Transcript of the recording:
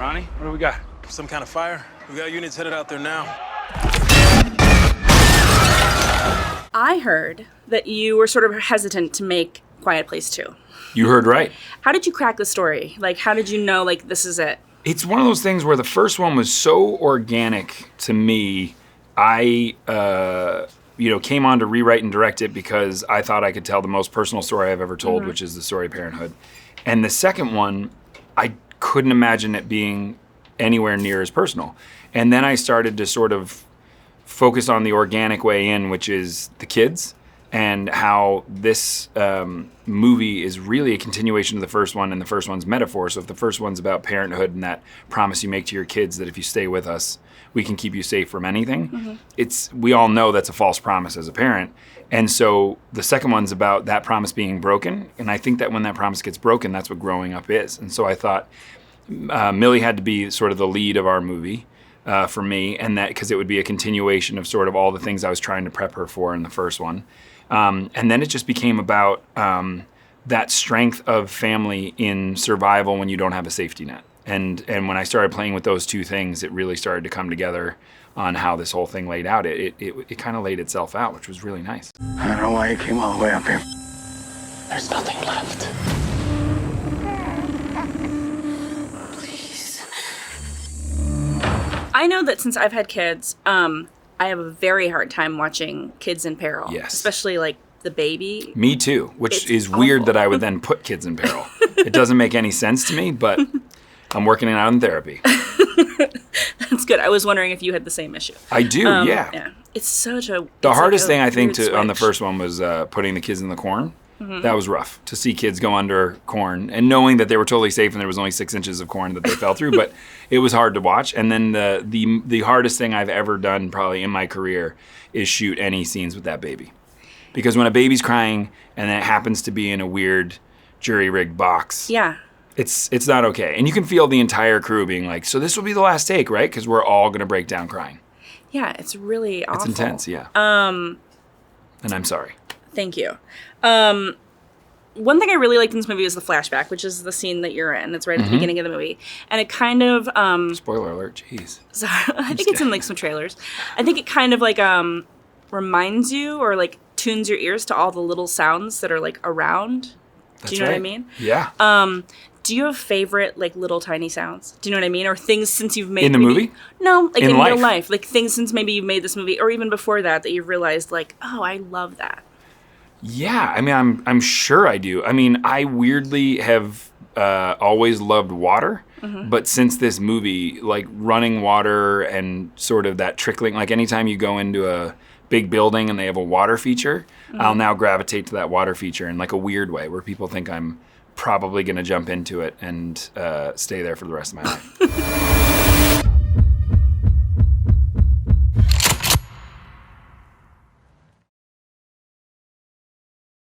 Ronnie, what do we got? Some kind of fire? We got units headed out there now. I heard that you were sort of hesitant to make Quiet Place 2. You heard right. How did you crack the story? Like, how did you know, like, this is it? It's one of those things where the first one was so organic to me. I, came on to rewrite and direct it because I thought I could tell the most personal story I've ever told, which is the story of parenthood. And the second one, I couldn't imagine it being anywhere near as personal. And then I started to sort of focus on the organic way in, which is the kids, and how this movie is really a continuation of the first one, and the first one's metaphor. So if the first one's about parenthood and that promise you make to your kids that if you stay with us, we can keep you safe from anything, we all know that's a false promise as a parent. And so the second one's about that promise being broken, and I think that when that promise gets broken, that's what growing up is. And so I thought Millie had to be sort of the lead of our movie for me, and that because it would be a continuation of sort of all the things I was trying to prep her for in the first one. And then it just became about that strength of family in survival when you don't have a safety net. And when I started playing with those two things, it really started to come together on how this whole thing laid out. It kind of laid itself out, which was really nice. I don't know why you came all the way up here. There's nothing left. I know that since I've had kids, I have a very hard time watching kids in peril. Yes. Especially, like, the baby. Me too, which It's is weird awful. that I would then put kids in peril. It doesn't make any sense to me, but I'm working it out in therapy. That's good. I was wondering if you had the same issue. I do, yeah. Yeah. It's such a... The it's hardest like a thing I think weird on the switch. first one was putting the kids in the corn. That was rough to see kids go under corn and knowing that they were totally safe and there was only 6 inches of corn that they fell through, but it was hard to watch. And then the hardest thing I've ever done probably in my career is shoot any scenes with that baby. Because when a baby's crying and it happens to be in a weird jury-rigged box, Yeah. it's not okay. And you can feel the entire crew being like, so this will be the last take, right? Because we're all going to break down crying. Yeah, it's really awful. It's intense, yeah. And I'm sorry. Thank you. One thing I really liked in this movie is the flashback, which is the scene that you're in. It's right at the beginning of the movie. And it kind of... Spoiler alert, jeez. sorry, I think it's in, like, some trailers. I think it kind of, like, reminds you or, like, tunes your ears to all the little sounds that are, like, around. Do you know what I mean? Yeah. Do you have favorite, like, little tiny sounds? Do you know what I mean? Or things since you've made... In the movie? No, like, In in life? real life. Like, things since maybe you've made this movie, or even before that you've realized, like, oh, I love that. Yeah, I mean, I'm sure I do. I mean, I weirdly have always loved water, but since this movie, like running water and sort of that trickling, like anytime you go into a big building and they have a water feature, I'll now gravitate to that water feature in like a weird way where people think I'm probably going to jump into it and stay there for the rest of my life.